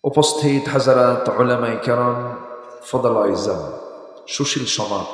উপস্থিত হাজারাত উলামায়ে কেরাম, ফদলায়ে ইজাম, সুশীল সমাজ,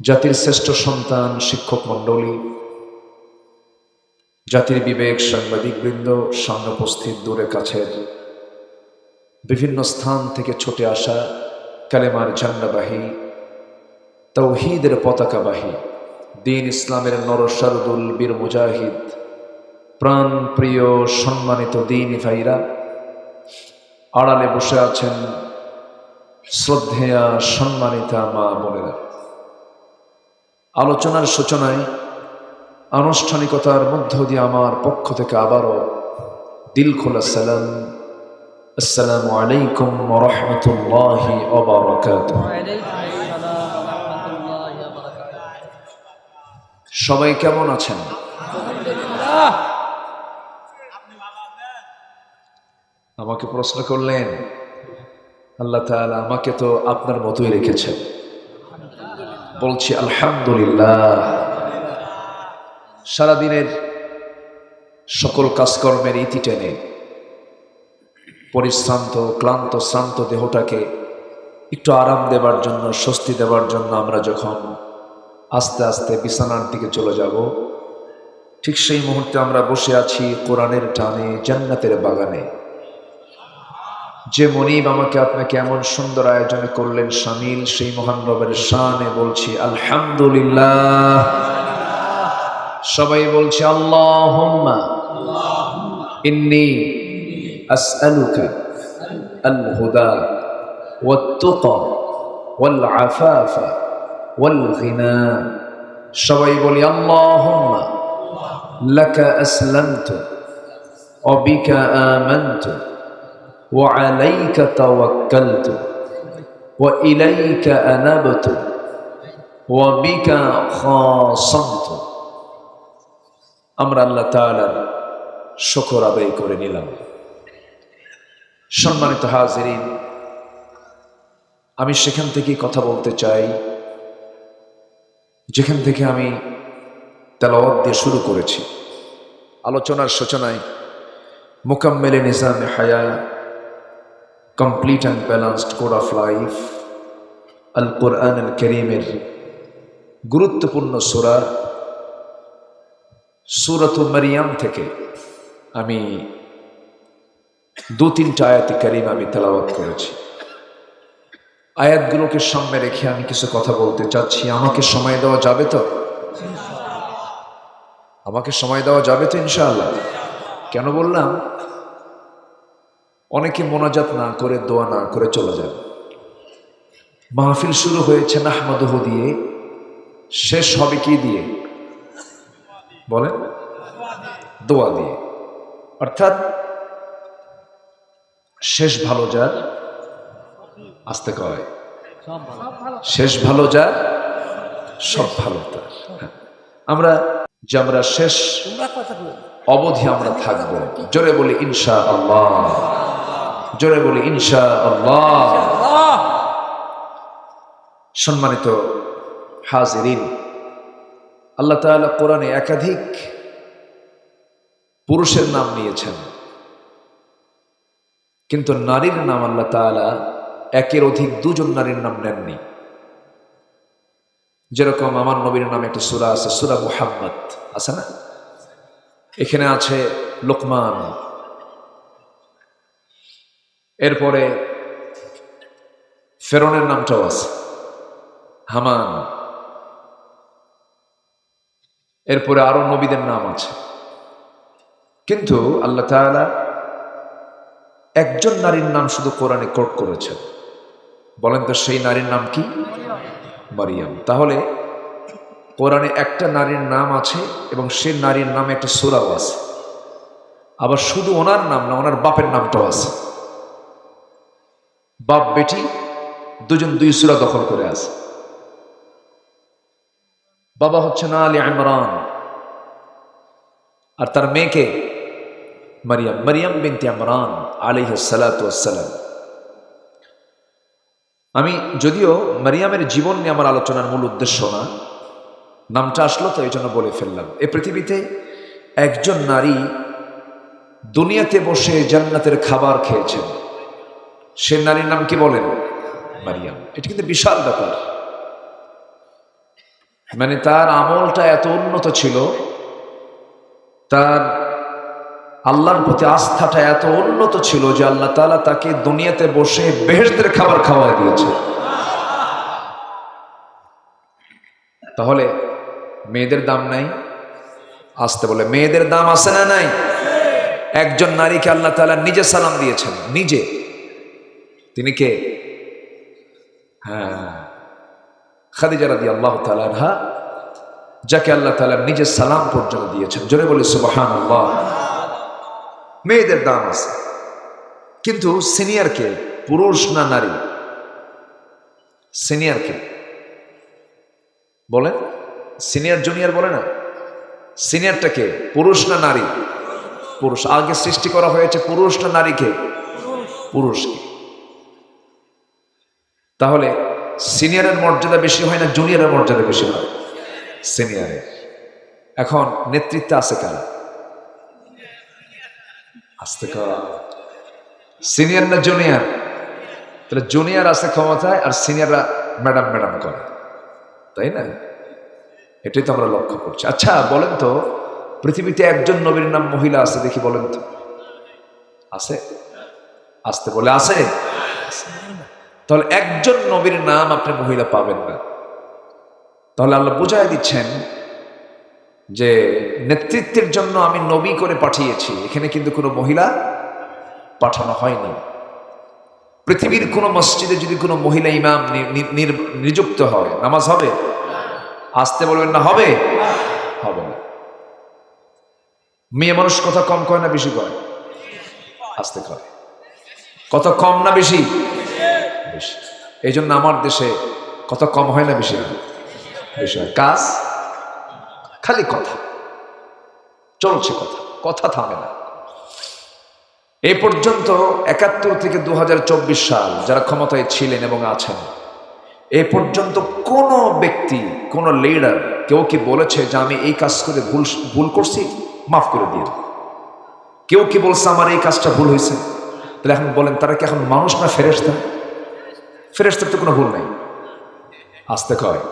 জাতির শ্রেষ্ঠ সন্তান, শিক্ষক মণ্ডলী, জাতির বিবেক, সাংবাদিকবৃন্দ, সামনে উপস্থিত দূরে কাছের বিভিন্ন স্থান থেকে ছুটে আসা কালেমার ঝান্ডাবাহী, তাওহীদের পতাকাবাহী, দ্বীন ইসলামের নরসারদুল বীর মুজাহিদ, প্রাণ প্রিয় সম্মানিত দ্বীনী ভাইরা, আড়ালে বসে আছেন শ্রদ্ধেয়া সম্মানিতা মা বোনেরা। আলোচনার সূচনায় আনুষ্ঠানিকতার মধ্য দিয়ে আমার পক্ষ থেকে আবারও দিল খোলা সালাম, আসসালামু আলাইকুম ওয়া রাহমাতুল্লাহি ওয়া বারাকাতুহু। সবাই কেমন আছেন? আমাকে প্রশ্ন করলেন, আল্লাহ তাআলা আমাকে তো আপনার মতোই রেখেছেন। বলছি আলহামদুলিল্লাহ। সারাদিনের সকল কাজকর্মের ইতি টেনে পরিশ্রান্ত ক্লান্ত শ্রান্ত দেহটাকে একটু আরাম দেবার জন্য, স্বস্তি দেবার জন্য আমরা যখন আস্তে আস্তে বিছানার দিকে চলে যাব, ঠিক সেই মুহূর্তে আমরা বসে আছি কোরআনের টানে, জান্নাতের বাগানে। যে মনিব আমাকে আপনাকে এমন সুন্দর আয়োজন করলেন শামিল, সেই মহান রবের শানে বলছি আলহামদুলিল্লাহ। সবাই বলছি আল্লাহুম্মা ইন্নী আসআলুকা আল হুদা ওয়াত তুকা ওয়াল আফাফা ওয়াল গিনা। সবাই বলি আল্লাহুম্মা লাকা আসলামতু ওয়া বিকা আমানতু ওয়া আলাইকা তাওয়াক্কালতু ওয়া ইলাইকা আনাবতু ওয়া বিকা খাসামতু। আমরা আল্লাহ তাআলার শুকর আদায় করে নিলাম। সম্মানিত হাজিরিন, আমি সেখান থেকেই কথা বলতে চাই যেখান থেকে আমি তেলাওয়াত দিয়ে শুরু করেছি। আলোচনার সূচনায় মুকাম্মেলে নিজামে হায়া, complete and balanced code of life, Al Quran আল কারীমের গুরুত্বপূর্ণ সূরা সূরাতুল মারিয়াম থেকে আমি 2-3টা আয়াতে কারীম আমি তেলাওয়াত করেছি। আয়াতগুলোকে সামনে রেখে আমি কিছু কথা বলতে চাচ্ছি। আমাকে সময় দেওয়া যাবে তো? আমাকে সময় দেওয়া যাবে তো ইনশাআল্লাহ? কেন বললাম? অনেকে মোনাজাত না করে, দোয়া না করে চলে যাবে। মাহফিল শুরু হয়েছে নাহমাদুহু দিয়ে, শেষ হবে কি দিয়ে? বলেন, দোয়া দিয়ে। অর্থাৎ শেষ ভালো যার, আসতে কয়, শেষ ভালো যার সব ভালো তার। আমরা যে আমরা শেষ অবধি আমরা থাকবো, জোরে বলি ইনশাআল্লাহ, জোরে বলি ইনশাআল্লাহ। সম্মানিত হাজিরিন, আল্লাহ তাআলা কোরআনে একাধিক পুরুষের নাম নিয়েছেন, কিন্তু নারীর নাম আল্লাহ তাআলা একের অধিক 2জন নারীর নাম নেননি। যেরকম আমার নবীর নামে একটা সূরা আছে, সূরা মুহাম্মদ আছে না? এখানে আছে লোকমান, এরপরে ফেরনের নামটাও আছে, হামান, এরপরে আরো নবীদের নাম আছে। কিন্তু আল্লাহ তাআলা একজন নারীর নাম শুধু কোরআনে কোট করেছেন। বলেন তো সেই নারীর নাম কি? মারিয়াম। তাহলে কোরআনে একটা নারীর নাম আছে এবং সেই নারীর নামে একটা সূরাও আছে। আবার শুধু ওনার নাম না, ওনার বাপের নামটাও আছে। বাপ বেটি দুজন 2 সূরা দখল করে আছে। বাবা হচ্ছেন আলী ইমরান, আর তার মেয়েকে মারিয়াম, মারিয়াম বিনতে ইমরান আলাইহিস সালাতু ওয়াস সালাম। আমি যদিও মারিয়ামের জীবন নিয়ে আমার আলোচনার মূল উদ্দেশ্য না, নামটা আসলো তো এই জন্য বলে ফেললাম। এ পৃথিবীতে একজন নারী দুনিয়াতে বসে জান্নাতের খাবার খেয়েছেন, সে নারীর নাম কি বলেন? মারিয়াম। এটা কিন্তু বিশাল ব্যাপার। মানে তার আমলটা এত উন্নত ছিল, তার আল্লাহর প্রতি আস্থাটা এত উন্নত ছিল যে আল্লাহ তাআলা তাকে দুনিয়াতে বসে বেহেশতের খাবার খাওয়ায় দিয়েছে। তাহলে মেয়েদের দাম নাই? আসতে বলে মেয়েদের দাম আছে না নাই? একজন নারীকে আল্লাহ তাআলা নিজে সালাম দিয়েছেন, নিজে। তিনি কে? হ্যাঁ, খাদিজা রাদিয়াল্লাহু তাআলা আনহা, যাকে আল্লাহ তাআলা নিজে সালাম পর্যন্ত দিয়েছেন। জোরে বলি সুবহানাল্লাহ। মেয়েদের দাম আছে, কিন্তু সিনিয়র কে? পুরুষ না নারী? সিনিয়র কে বলেন? সিনিয়র জুনিয়র বলে না? সিনিয়রটা কে? পুরুষ না নারী? পুরুষ। আগে সৃষ্টি করা হয়েছে পুরুষ না নারীকে? পুরুষকে। তাহলে সিনিয়রের মর্যাদা বেশি হয় না জুনিয়রের মর্যাদা বেশি হয়? সিনিয়রের। এখন নেতৃত্বে আছে কারা? আস্তে করা। সিনিয়র না জুনিয়র? তাহলে জুনিয়র আছে ক্ষমতায় আর সিনিয়ররা ম্যাডাম ম্যাডাম করে, তাই না? এটাই তো আমরা লক্ষ্য করছি। আচ্ছা বলেন তো, পৃথিবীতে একজন নবীর নাম মহিলা আছে দেখি, বলেন তো? আছে? আসতে বলে আছে? তাহলে একজন নবীর নাম আপনি মহিলা পাবেন না। তাহলে আল্লাহ বুঝাই দিচ্ছেন যে নেতৃত্বের জন্য আমি নবী করে পাঠিয়েছি, এখানে কিন্তু কোনো মহিলা পাঠানো হয়নি। পৃথিবীর কোনো মসজিদে যদি কোনো মহিলা ইমাম নিযুক্ত হয়, নামাজ হবে? আসতে বলবেন না হবে? হবে না। মেয়ে মানুষ কথা কম কয় না বেশি কয়? আসতে কয়। কত কম না বেশি? বেশি। এই জন্য আমার দেশে কত কম হয় না বেশি? বেশি হয়। কাজ খালি কথা চলছে, কথা কথা থামে না। এই পর্যন্ত ৭১ থেকে ২০২৪ সাল যারা ক্ষমতায় ছিলেন এবং আছেন, এ পর্যন্ত কোন ব্যক্তি, কোন লিডার কেউ কি বলেছে যে আমি এই কাজ করে ভুল করছি, মাফ করে দিয়ে? কেউ কি বলছে আমার এই কাজটা ভুল হয়েছে? তাহলে এখন বলেন, তারা কি এখন মানুষ না ফেরেশতা? ফেরেশতার তো কোনো ভুল নাই। আসতে কয়।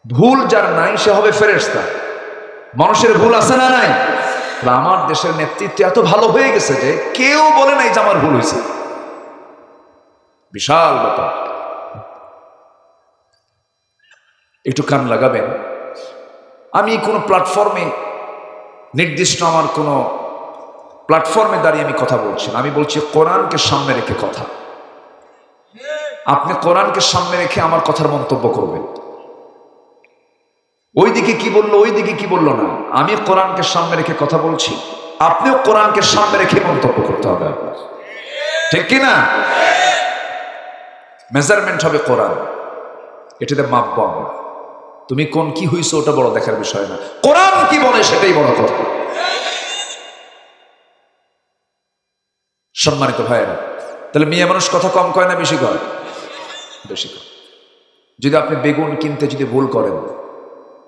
ভুল যার নাই সে হবে ফেরেশতা। মানুষের ভুল আছে না নাই? আমার দেশের নেতৃত্ব এত ভালো হয়ে গেছে যে কেউ বলে নাই যে আমার ভুল হয়েছে। বিশাল ব্যাপার। একটু কান লাগাবেন। আমি কোনো প্ল্যাটফর্মে, নির্দিষ্ট আমার কোনো প্ল্যাটফর্মে দাঁড়িয়ে আমি কথা বলছি না। আমি বলছি কোরআনকে সামনে রেখে কথা। আপনি কোরআনকে সামনে রেখে আমার কথার মন্তব্য করবেন। ওইদিকে কি বললো, ওইদিকে কি বললো না, আমি কোরআনকে সামনে রেখে কথা বলছি। আপনিও কোরআনকে সামনে রেখে মন্তব্য করতে হবে আপনার, ঠিক কিনা? মেজারমেন্ট হবে কোরআন, এটাতে মাপবো আমরা। তুমি কোন কি হইছো ওটা বড় দেখার বিষয় না, কোরআন কি বলে সেটাই বড় কথা। সম্মানিত ভাইয়েরা, তাহলে মেয়ে মানুষ কথা কম কয় না বেশি কয়? বেশি কয়। যদি আপনি বেগুন কিনতে যদি ভুল করেন,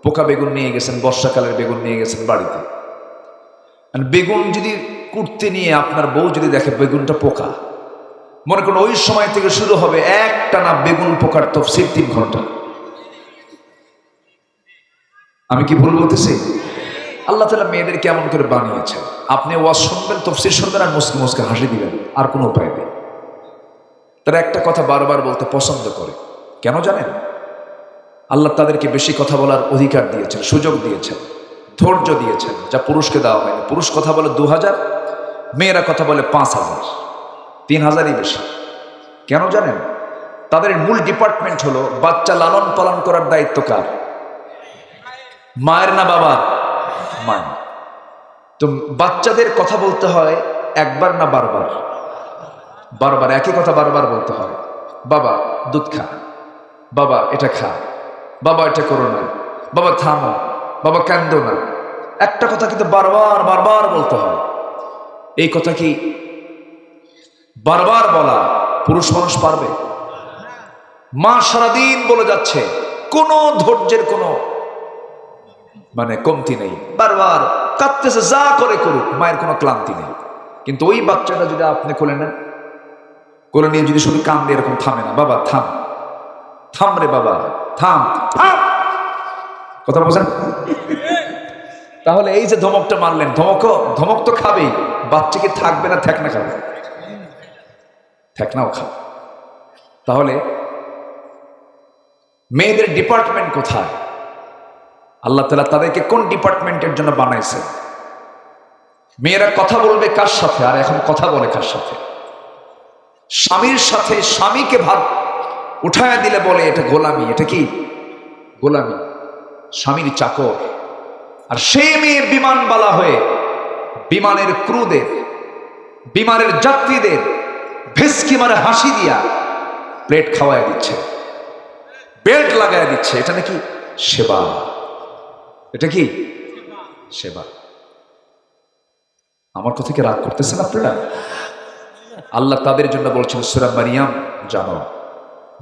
পোকা বেগুন নিয়ে গেছেন, বর্ষাকালের বেগুন নিয়ে গেছেন বাড়িতে, বেগুন যদি কুটতে নিয়ে আপনার বউ যদি দেখে বেগুনটা পোকা, মনে করুন ওই সময় থেকে শুরু হবে একটানা বেগুন পোকার তফসির ৩ ঘন্টা। আমি কি ভুল বলতেছি? আল্লাহ তাআলা মেয়েদের কেমন করে বানিয়েছেন। আপনি ওয়াজ শুনবেন, তফসির শুনবেন আর মুসকে মুসকে হাসি দিবেন, আর কোনো উপায় নেই। তারা একটা কথা বারবার বলতে পছন্দ করে, কেন জানেন? আল্লাহ তাদেরকে বেশি কথা বলার অধিকার দিয়েছেন, সুযোগ দিয়েছেন, ধৈর্য দিয়েছেন, যা পুরুষকে দেওয়া হয়নি। পুরুষ কথা বলে ২০০০, মেয়েরা কথা বলে ৫০০০, ৩০০০ই বেশি। কেন জানেন? তাদের মূল ডিপার্টমেন্ট হলো বাচ্চা লালন পালন করার দায়িত্ব কার? মায়ের না বাবা? মায়ের। তো বাচ্চাদের কথা বলতে হয় একবার না বারবার? বারবার। একই কথা বারবার বলতে হয়। বাবা দুধ খা, বাবা এটা খা, বাবা এটা করো না, বাবা থামো, বাবা কান্দো না। একটা কথা কিন্তু বারবার বারবার বলতে হয়। এই কথা কি বারবার বলা পুরুষ মানুষ পারবে? মা সারাদিন বলে যাচ্ছে, কোনো ধৈর্যের কোনো মানে কমতি নেই, বারবার কাঁদতেছে, যা করে করুক, মায়ের কোনো ক্লান্তি নেই। কিন্তু ওই বাচ্চাটা যদি আপনি কোলে নেন, কোলে নিয়ে যদি শুধু কান্দে, এরকম থামে না, বাবা থাম, থাম রে বাবা, থাম থাম, কথা বলছেন? তাহলে এই যে ধমকটা মারলেন, ধমক তো খাবেই, বাচ্চা কি থাকবে না ঠেকনা খাবে? ঠেকনাও খাবে। তাহলে মেয়েদের ডিপার্টমেন্ট কোথায়? আল্লাহ তাআলা তাদেরকে কোন ডিপার্টমেন্টের জন্য বানাইছে? মেয়েরা কথা বলবে কার সাথে, আর এখন কথা বলে কার সাথে? স্বামীর সাথে। স্বামীকে ভাত উঠায় দিলে বলে এটা গোলামি। এটা কি গোলামি? স্বামীর চাকর। আর সে মেয়ে বিমানবালা হয়ে বিমানের ক্রুদের, বিমানের যাত্রীদের ভেসকি মারে হাসি দিয়া প্লেট খাওয়ায় দিচ্ছে, বেল্ট লাগায় দিচ্ছে। এটা নাকি সেবা? এটা কি সেবা? আমার কথা কি রাগ করতেছেন আপনারা? আল্লাহ তাদের জন্য বলছেন সূরা মারিয়াম, জানো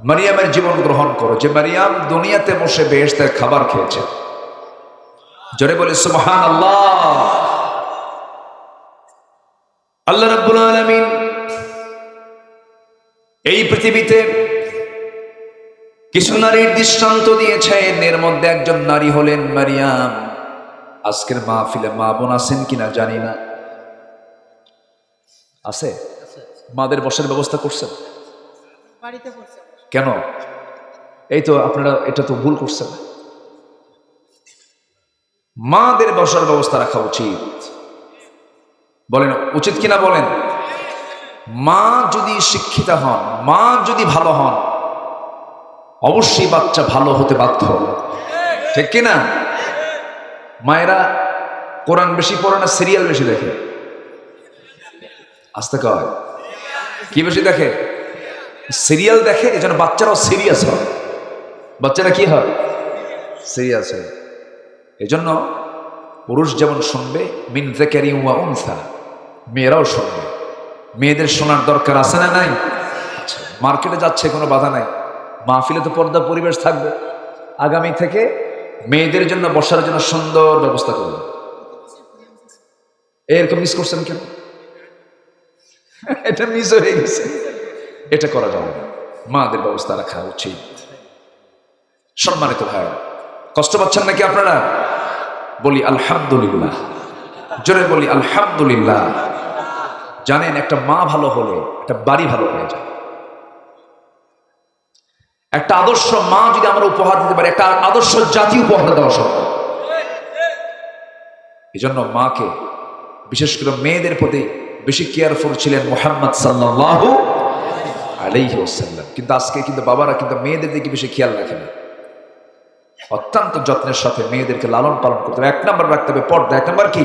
মারিয়ামের জীবন গ্রহণ করো, যে মারিয়াম দুনিয়াতে বসে বেহেশতের খাবার খেয়েছে। জোরে বলে সুবহানাল্লাহ। আল্লাহ রাব্বুল আলামিন এই পৃথিবীতে কিছু নারীর দৃষ্টান্ত দিয়েছেন, এর মধ্যে একজন নারী হলেন মারিয়াম। আজকের মাহফিলে মা বোন আছেন কিনা জানি না, আছে? মাদের বসার ব্যবস্থা করছেন? কেন? এই তো আপনারা এটা তো ভুল করছেন। মাদের বসার ব্যবস্থা রাখা উচিত। বলেন উচিত কিনা বলেন? মা যদি শিক্ষিতা হন, মা যদি ভালো হন, অবশ্যই বাচ্চা ভালো হতে বাধ্য, ঠিক কিনা? মায়েরা কোরআন বেশি পড়ে না সিরিয়াল বেশি দেখে? আস্তে কয়, কি বেশি দেখে? সিরিয়াল দেখে। এজন্য বাচ্চারাও সিরিয়াস হয়। বাচ্চারা কি হয়? সিরিয়াস হয়। এজন্য পুরুষ যেমন শুনবে মিন যাকারিন ওয়া উনসা, মেয়েরাও শুনবে। মেয়েদের শোনার দরকার আছে না নাই? আচ্ছা, মার্কেটে যাচ্ছে কোনো বাধা নাই, মাহফিলে তো পর্দা পরিবেশ থাকবে। আগামী থেকে মেয়েদের জন্য বসার জন্য সুন্দর ব্যবস্থা করবে। এরকম মিস করছেন কেন? এটা মিস হয়ে গেছে, এটা করা যাবে না। মাদের ব্যবস্থা রাখা উচিত। সম্মানিত ভাই, কষ্ট পাচ্ছেন নাকি আপনারা? বলি আলহামদুলিল্লাহ, জোরে বলি আলহামদুলিল্লাহ। জানেন, একটা মা ভালো হলে একটা বাড়ি ভালো হয়ে যায়। একটা আদর্শ মা যদি আমরা উপহার দিতে পারি, একটা আদর্শ জাতি উপহার দেওয়া সম্ভব। এই জন্য মাকে, বিশেষ করে মেয়েদের প্রতি বেশি কেয়ারফুল ছিলেন মুহাম্মদ সাল্লাল্লাহু আলাইহি ওয়াসাল্লাম। কিন্তু আজকে কিন্তু বাবারা কিন্তু মেয়েদের দিকে বেশি খেয়াল রাখে না। অত্যন্ত যত্নের সাথে মেয়েদেরকে লালন পালন করতে হবে। এক নাম্বার রাখতে হবে পর্দা। এক নাম্বার কি?